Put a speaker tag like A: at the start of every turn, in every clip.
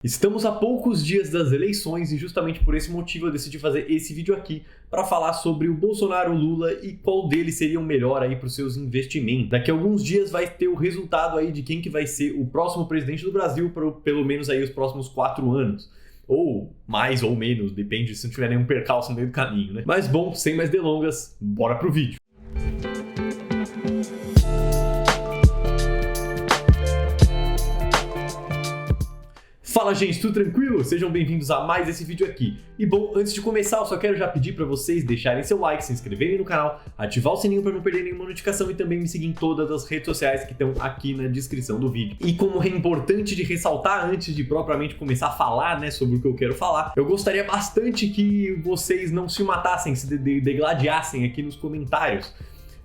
A: Estamos a poucos dias das eleições e justamente por esse motivo eu decidi fazer esse vídeo aqui para falar sobre o Bolsonaro, o Lula e qual deles seria o melhor aí para os seus investimentos. Daqui a alguns dias vai ter o resultado aí de quem que vai ser o próximo presidente do Brasil por pelo menos aí os próximos 4 anos. Ou mais ou menos, depende se não tiver nenhum percalço no meio do caminho, né? Mas bom, sem mais delongas, bora pro vídeo. Fala gente, tudo tranquilo? Sejam bem-vindos a mais esse vídeo aqui. E bom, antes de começar, eu só quero já pedir para vocês deixarem seu like, se inscreverem no canal, ativar o sininho para não perder nenhuma notificação e também me seguir em todas as redes sociais que estão aqui na descrição do vídeo. E como é importante de ressaltar antes de propriamente começar a falar, né, sobre o que eu quero falar, eu gostaria bastante que vocês não se matassem, se degladiassem aqui nos comentários.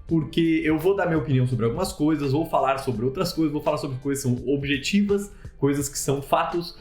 A: Porque eu vou dar minha opinião sobre algumas coisas, vou falar sobre outras coisas, vou falar sobre coisas que são objetivas, coisas que são fatos,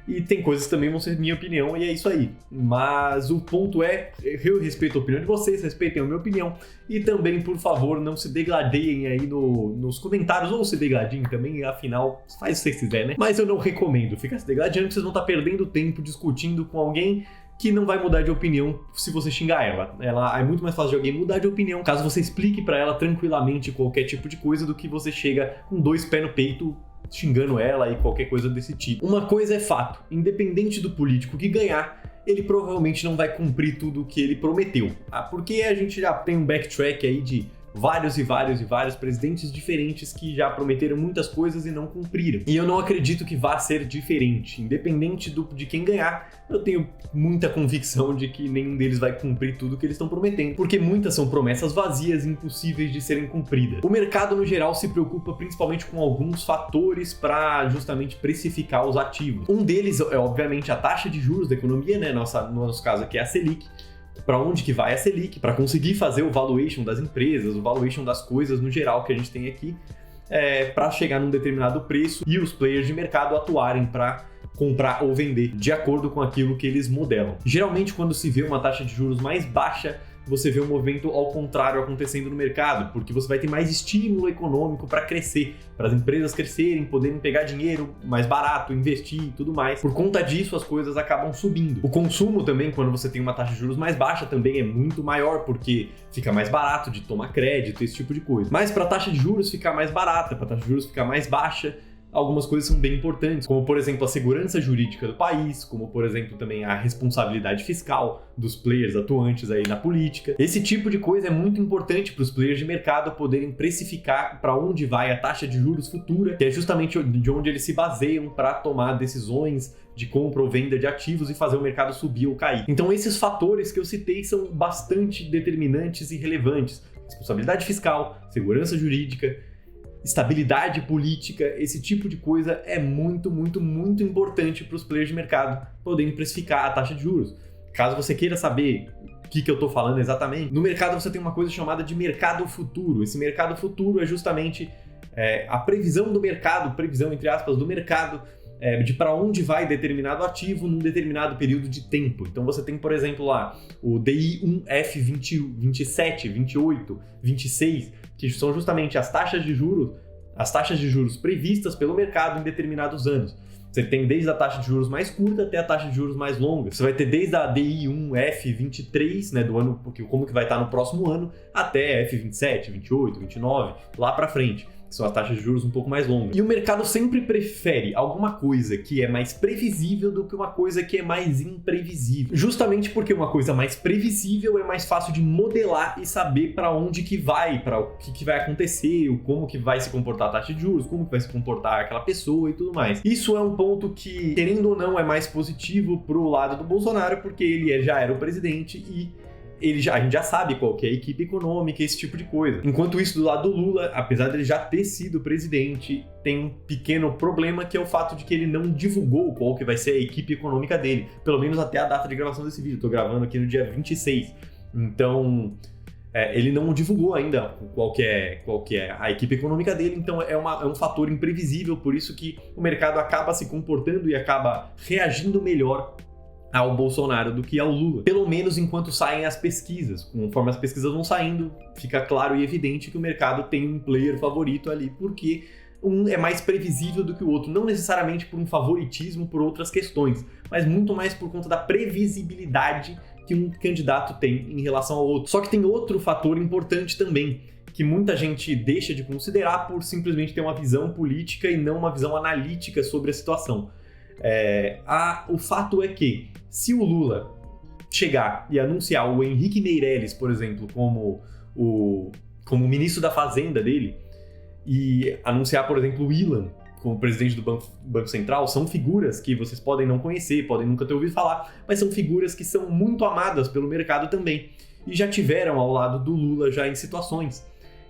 A: e tem coisas que também vão ser minha opinião, e é isso aí. Mas o ponto é, eu respeito a opinião de vocês, respeitem a minha opinião, e também, por favor, não se degladiem aí nos comentários, ou se degladiem também, afinal, faz o que vocês quiserem, né? Mas eu não recomendo ficar se degladiando, porque vocês vão estar perdendo tempo discutindo com alguém que não vai mudar de opinião se você xingar ela. É muito mais fácil de alguém mudar de opinião caso você explique pra ela tranquilamente qualquer tipo de coisa do que você chega com 2 pés no peito xingando ela e qualquer coisa desse tipo. Uma coisa é fato, independente do político que ganhar, ele provavelmente não vai cumprir tudo o que ele prometeu. Porque a gente já tem um backtrack aí de vários presidentes diferentes que já prometeram muitas coisas e não cumpriram. E eu não acredito que vá ser diferente. Independente de quem ganhar, eu tenho muita convicção de que nenhum deles vai cumprir tudo que eles estão prometendo, porque muitas são promessas vazias e impossíveis de serem cumpridas. O mercado, no geral, se preocupa principalmente com alguns fatores para justamente precificar os ativos. Um deles é, obviamente, a taxa de juros da economia, né? No nosso caso aqui é a Selic. Para onde que vai a Selic, para conseguir fazer o valuation das empresas, o valuation das coisas no geral que a gente tem aqui, para chegar num determinado preço e os players de mercado atuarem para comprar ou vender de acordo com aquilo que eles modelam. Geralmente, quando se vê uma taxa de juros mais baixa, você vê um movimento ao contrário acontecendo no mercado, porque você vai ter mais estímulo econômico para crescer, para as empresas crescerem, poderem pegar dinheiro mais barato, investir e tudo mais. Por conta disso, as coisas acabam subindo. O consumo também, quando você tem uma taxa de juros mais baixa, também é muito maior, porque fica mais barato de tomar crédito, esse tipo de coisa. Mas para a taxa de juros ficar mais barata, para a taxa de juros ficar mais baixa, algumas coisas são bem importantes, como por exemplo a segurança jurídica do país, como por exemplo também a responsabilidade fiscal dos players atuantes aí na política. Esse tipo de coisa é muito importante para os players de mercado poderem precificar para onde vai a taxa de juros futura, que é justamente de onde eles se baseiam para tomar decisões de compra ou venda de ativos e fazer o mercado subir ou cair. Então esses fatores que eu citei são bastante determinantes e relevantes. Responsabilidade fiscal, segurança jurídica, estabilidade política, esse tipo de coisa é muito importante para os players de mercado poderem precificar a taxa de juros. Caso você queira saber o que eu estou falando exatamente, no mercado você tem uma coisa chamada de mercado futuro. Esse mercado futuro é justamente a previsão do mercado, previsão entre aspas do mercado, de para onde vai determinado ativo num determinado período de tempo. Então você tem, por exemplo, lá o DI1F 27, 28, 26, que são justamente as taxas de juros previstas pelo mercado em determinados anos. Você tem desde a taxa de juros mais curta até a taxa de juros mais longa. Você vai ter desde a DI1F 23, né, do ano, porque como que vai estar no próximo ano, até F27, 28, 29, lá para frente. São as taxas de juros um pouco mais longas. E o mercado sempre prefere alguma coisa que é mais previsível do que uma coisa que é mais imprevisível. Justamente porque uma coisa mais previsível é mais fácil de modelar e saber para onde que vai, para o que vai acontecer, como que vai se comportar a taxa de juros, como que vai se comportar aquela pessoa e tudo mais. Isso é um ponto que, querendo ou não, é mais positivo pro lado do Bolsonaro, porque ele já era o presidente e a gente já sabe qual que é a equipe econômica, esse tipo de coisa. Enquanto isso, do lado do Lula, apesar dele já ter sido presidente, tem um pequeno problema, que é o fato de que ele não divulgou qual que vai ser a equipe econômica dele, pelo menos até a data de gravação desse vídeo. Estou gravando aqui no dia 26. Então, ele não divulgou ainda qual que é a equipe econômica dele, então é um fator imprevisível, por isso que o mercado acaba se comportando e acaba reagindo melhor ao Bolsonaro do que ao Lula. Pelo menos enquanto saem as pesquisas. Conforme as pesquisas vão saindo, fica claro e evidente que o mercado tem um player favorito ali, porque um é mais previsível do que o outro, não necessariamente por um favoritismo por outras questões, mas muito mais por conta da previsibilidade que um candidato tem em relação ao outro. Só que tem outro fator importante também, que muita gente deixa de considerar por simplesmente ter uma visão política e não uma visão analítica sobre a situação. O fato é que, se o Lula chegar e anunciar o Henrique Meirelles, por exemplo, como ministro da Fazenda dele, e anunciar, por exemplo, o Ilan como presidente do Banco Central, são figuras que vocês podem não conhecer, podem nunca ter ouvido falar, mas são figuras que são muito amadas pelo mercado também, e já tiveram ao lado do Lula já em situações.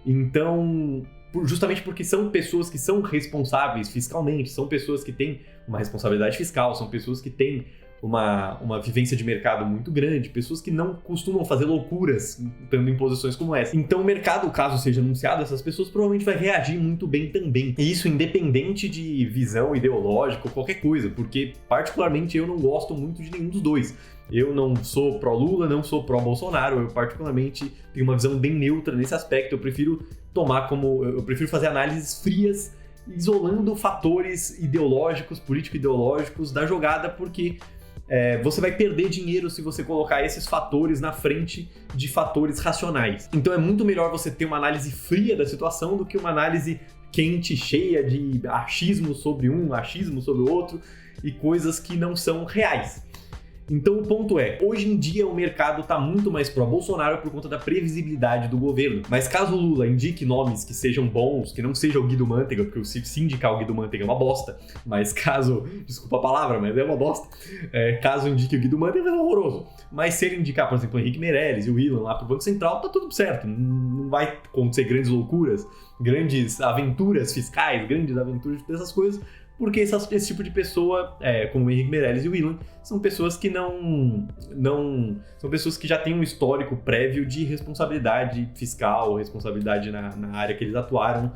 A: Então, justamente porque são pessoas que são responsáveis fiscalmente, são pessoas que têm uma responsabilidade fiscal, são pessoas que têm uma vivência de mercado muito grande, pessoas que não costumam fazer loucuras estando em posições como essa. Então o mercado, caso seja anunciado, essas pessoas provavelmente vai reagir muito bem também. E isso independente de visão ideológica ou qualquer coisa, porque particularmente eu não gosto muito de nenhum dos dois. Eu não sou pró-Lula, não sou pró-Bolsonaro, eu particularmente tenho uma visão bem neutra nesse aspecto, eu prefiro fazer análises frias, isolando fatores ideológicos, político-ideológicos da jogada, porque você vai perder dinheiro se você colocar esses fatores na frente de fatores racionais. Então é muito melhor você ter uma análise fria da situação do que uma análise quente, cheia de achismo sobre um, achismo sobre o outro e coisas que não são reais. Então o ponto é, hoje em dia o mercado está muito mais pró-Bolsonaro por conta da previsibilidade do governo. Mas caso o Lula indique nomes que sejam bons, que não seja o Guido Mantega, porque se indicar o Guido Mantega é uma bosta, mas caso, desculpa a palavra, mas é uma bosta, caso indique o Guido Mantega é horroroso. Mas se ele indicar, por exemplo, o Henrique Meirelles e o Ilan lá pro Banco Central, tá tudo certo, não vai acontecer grandes loucuras, grandes aventuras fiscais, grandes aventuras dessas coisas, porque esse tipo de pessoa, como o Henrique Meirelles e o Ilan, são pessoas que são pessoas que já têm um histórico prévio de responsabilidade fiscal, responsabilidade na área que eles atuaram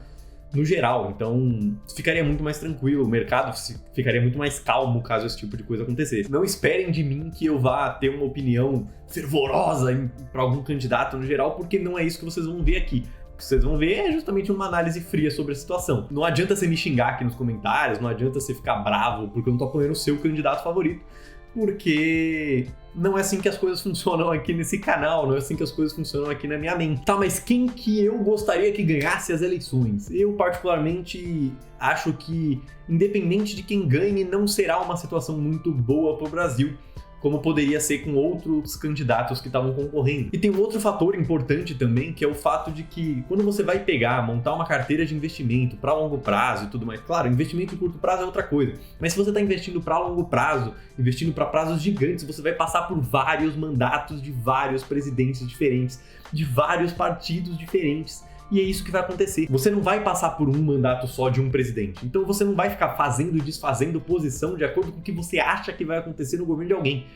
A: no geral. Então, ficaria muito mais tranquilo, o mercado ficaria muito mais calmo caso esse tipo de coisa acontecesse. Não esperem de mim que eu vá ter uma opinião fervorosa para algum candidato no geral, porque não é isso que vocês vão ver aqui. O que vocês vão ver é justamente uma análise fria sobre a situação. Não adianta você me xingar aqui nos comentários, não adianta você ficar bravo porque eu não tô apoiando o seu candidato favorito, porque não é assim que as coisas funcionam aqui nesse canal, não é assim que as coisas funcionam aqui na minha mente. Tá, mas quem que eu gostaria que ganhasse as eleições? Eu, particularmente, acho que, independente de quem ganhe, não será uma situação muito boa pro Brasil, como poderia ser com outros candidatos que estavam concorrendo. E tem um outro fator importante também, que é o fato de que quando você vai montar uma carteira de investimento para longo prazo e tudo mais, claro, investimento em curto prazo é outra coisa, mas se você está investindo para longo prazo, investindo para prazos gigantes, você vai passar por vários mandatos de vários presidentes diferentes, de vários partidos diferentes. E é isso que vai acontecer. Você não vai passar por um mandato só de um presidente. Então você não vai ficar fazendo e desfazendo posição de acordo com o que você acha que vai acontecer no governo de alguém.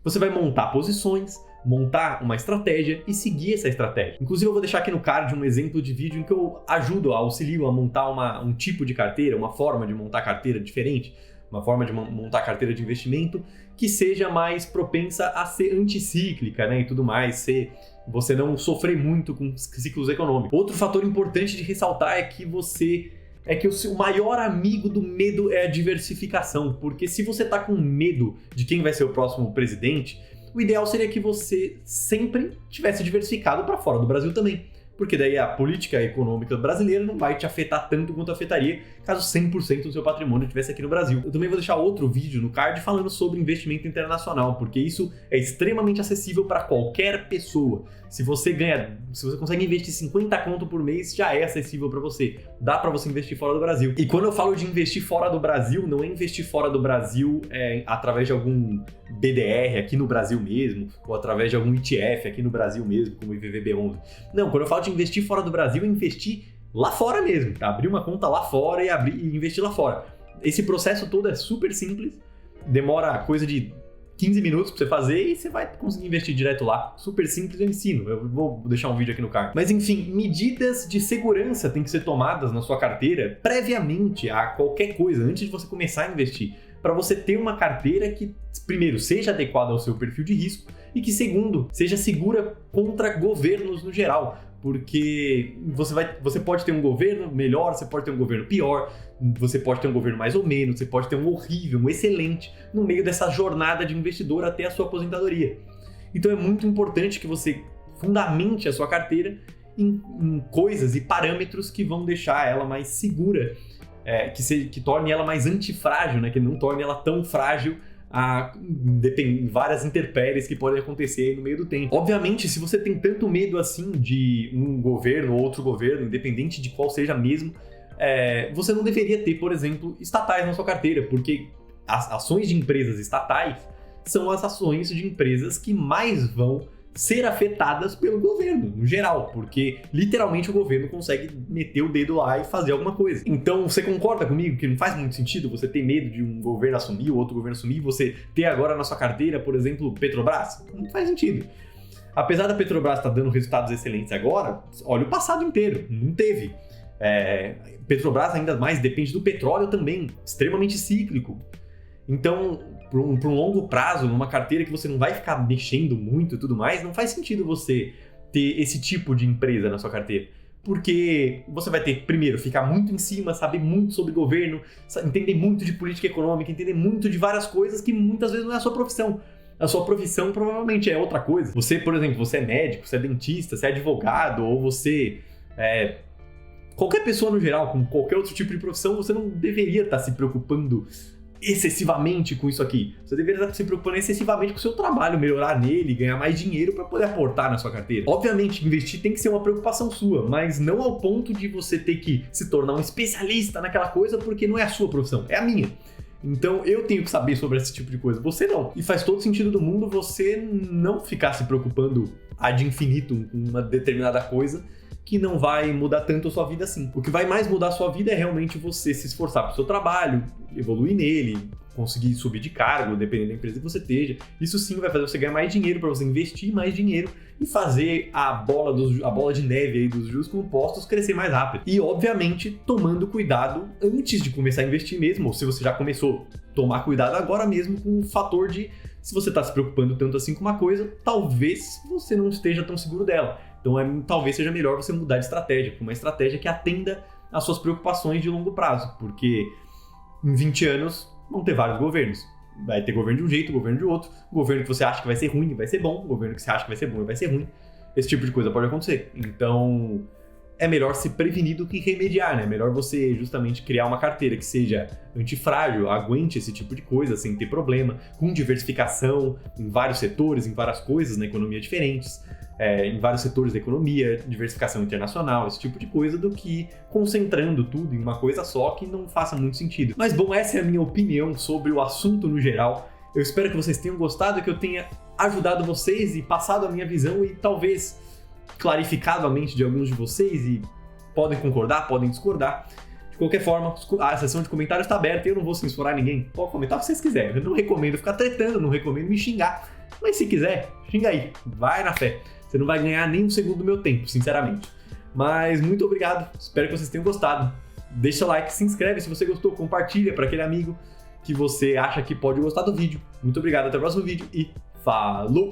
A: Você vai montar posições, montar uma estratégia e seguir essa estratégia. Inclusive eu vou deixar aqui no card um exemplo de vídeo em que eu auxilio a montar um tipo de carteira, uma forma de montar carteira diferente, uma forma de montar carteira de investimento que seja mais propensa a ser anticíclica, né, e tudo mais, você não sofrer muito com ciclos econômicos. Outro fator importante de ressaltar é que o maior amigo do medo é a diversificação, porque se você tá com medo de quem vai ser o próximo presidente, o ideal seria que você sempre tivesse diversificado para fora do Brasil também, porque daí a política econômica brasileira não vai te afetar tanto quanto afetaria caso 100% do seu patrimônio estivesse aqui no Brasil. Eu também vou deixar outro vídeo no card falando sobre investimento internacional, porque isso é extremamente acessível para qualquer pessoa. Se você consegue investir 50 conto por mês, já é acessível para você. Dá para você investir fora do Brasil. E quando eu falo de investir fora do Brasil, não é investir fora do Brasil através de algum BDR aqui no Brasil mesmo, ou através de algum ETF aqui no Brasil mesmo, como o IVVB11. Não, quando eu falo de investir fora do Brasil, é investir lá fora mesmo, tá? Abrir uma conta lá fora e investir lá fora. Esse processo todo é super simples, demora coisa de 15 minutos pra você fazer e você vai conseguir investir direto lá. Super simples, eu ensino. Eu vou deixar um vídeo aqui no card. Mas enfim, medidas de segurança têm que ser tomadas na sua carteira previamente a qualquer coisa, antes de você começar a investir, para você ter uma carteira que, primeiro, seja adequada ao seu perfil de risco e que, segundo, seja segura contra governos no geral. porque você pode ter um governo melhor, você pode ter um governo pior, você pode ter um governo mais ou menos, você pode ter um horrível, um excelente, no meio dessa jornada de investidor até a sua aposentadoria. Então é muito importante que você fundamente a sua carteira em coisas e parâmetros que vão deixar ela mais segura, que torne ela mais antifrágil, né? Que não torne ela tão frágil em várias intempéries que podem acontecer aí no meio do tempo. Obviamente, se você tem tanto medo assim de um governo ou outro governo, independente de qual seja mesmo, você não deveria ter, por exemplo, estatais na sua carteira, porque as ações de empresas estatais são as ações de empresas que mais vão ser afetadas pelo governo, no geral, porque literalmente o governo consegue meter o dedo lá e fazer alguma coisa. Então, você concorda comigo que não faz muito sentido você ter medo de um governo assumir, ou outro governo assumir, e você ter agora na sua carteira, por exemplo, Petrobras? Não faz sentido. Apesar da Petrobras estar dando resultados excelentes agora, olha o passado inteiro, não teve. Petrobras ainda mais depende do petróleo também, extremamente cíclico. Então, para um longo prazo, numa carteira que você não vai ficar mexendo muito e tudo mais, não faz sentido você ter esse tipo de empresa na sua carteira. Porque você vai ter, primeiro, ficar muito em cima, saber muito sobre governo, entender muito de política econômica, entender muito de várias coisas que muitas vezes não é a sua profissão. A sua profissão provavelmente é outra coisa. Você, por exemplo, você é médico, você é dentista, você é advogado, ou você qualquer pessoa no geral, com qualquer outro tipo de profissão, você não deveria estar se preocupando excessivamente com isso aqui. Você deveria estar se preocupando excessivamente com o seu trabalho, melhorar nele, ganhar mais dinheiro para poder aportar na sua carteira. Obviamente, investir tem que ser uma preocupação sua, mas não ao ponto de você ter que se tornar um especialista naquela coisa, porque não é a sua profissão, é a minha. Então eu tenho que saber sobre esse tipo de coisa, você não. E faz todo sentido do mundo você não ficar se preocupando ad infinitum com uma determinada coisa que não vai mudar tanto a sua vida assim. O que vai mais mudar a sua vida é realmente você se esforçar para o seu trabalho, evoluir nele, conseguir subir de cargo, dependendo da empresa que você esteja. Isso sim vai fazer você ganhar mais dinheiro, para você investir mais dinheiro e fazer a bola de neve aí dos juros compostos crescer mais rápido. E, obviamente, tomando cuidado antes de começar a investir mesmo, ou se você já começou, tomar cuidado agora mesmo com o fator de, se você está se preocupando tanto assim com uma coisa, talvez você não esteja tão seguro dela. Então, talvez seja melhor você mudar de estratégia, para uma estratégia que atenda às suas preocupações de longo prazo, porque em 20 anos vão ter vários governos. Vai ter governo de um jeito, governo de outro, governo que você acha que vai ser ruim e vai ser bom, governo que você acha que vai ser bom e vai ser ruim. Esse tipo de coisa pode acontecer. Então, é melhor se prevenir do que remediar, né? É melhor você justamente criar uma carteira que seja antifrágil, aguente esse tipo de coisa sem ter problema, com diversificação em vários setores, em várias coisas na economia diferentes. Em vários setores da economia, diversificação internacional, esse tipo de coisa, do que concentrando tudo em uma coisa só que não faça muito sentido. Mas bom, essa é a minha opinião sobre o assunto no geral. Eu espero que vocês tenham gostado, que eu tenha ajudado vocês e passado a minha visão e talvez clarificado a mente de alguns de vocês, e podem concordar, podem discordar. De qualquer forma, a seção de comentários está aberta e eu não vou censurar ninguém. Pode comentar o que vocês quiserem. Eu não recomendo ficar tretando, não recomendo me xingar. Mas se quiser, xinga aí. Vai na fé. Você não vai ganhar nem um segundo do meu tempo, sinceramente. Mas muito obrigado, espero que vocês tenham gostado. Deixa o like, se inscreve se você gostou, compartilha para aquele amigo que você acha que pode gostar do vídeo. Muito obrigado, até o próximo vídeo e falou!